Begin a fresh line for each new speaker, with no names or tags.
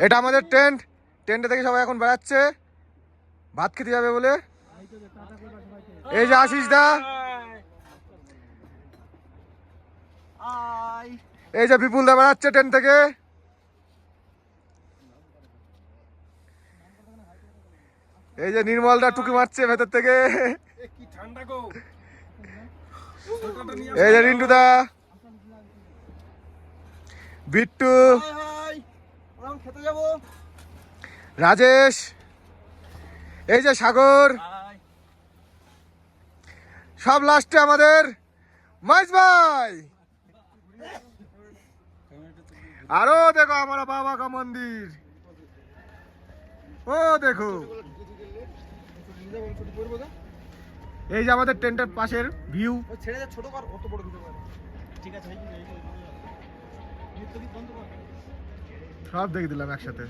এটা আমাদের টেন্ট। টেন্টে থেকে সবাই এখন বেড়াচ্ছে ভাত খেতে যাবে বলে। এই যে আশিস দা, এই যে বিপুল দা বেড়াচ্ছে টেন্ট থেকে। এই যে নির্মল দা টুকি মারছে ভেতর থেকে। এই যে রিন্টু দা, বিট্টু, রাজেশ, এই যে সাগর, সব লাস্টে আমাদের মাইজ ভাই। আরো দেখো আমার বাবা কা মন্দির, ও দেখো। এই যে আমাদের টেন্টের পাশের ভিউ। সব দেখে দিলাম একসাথে।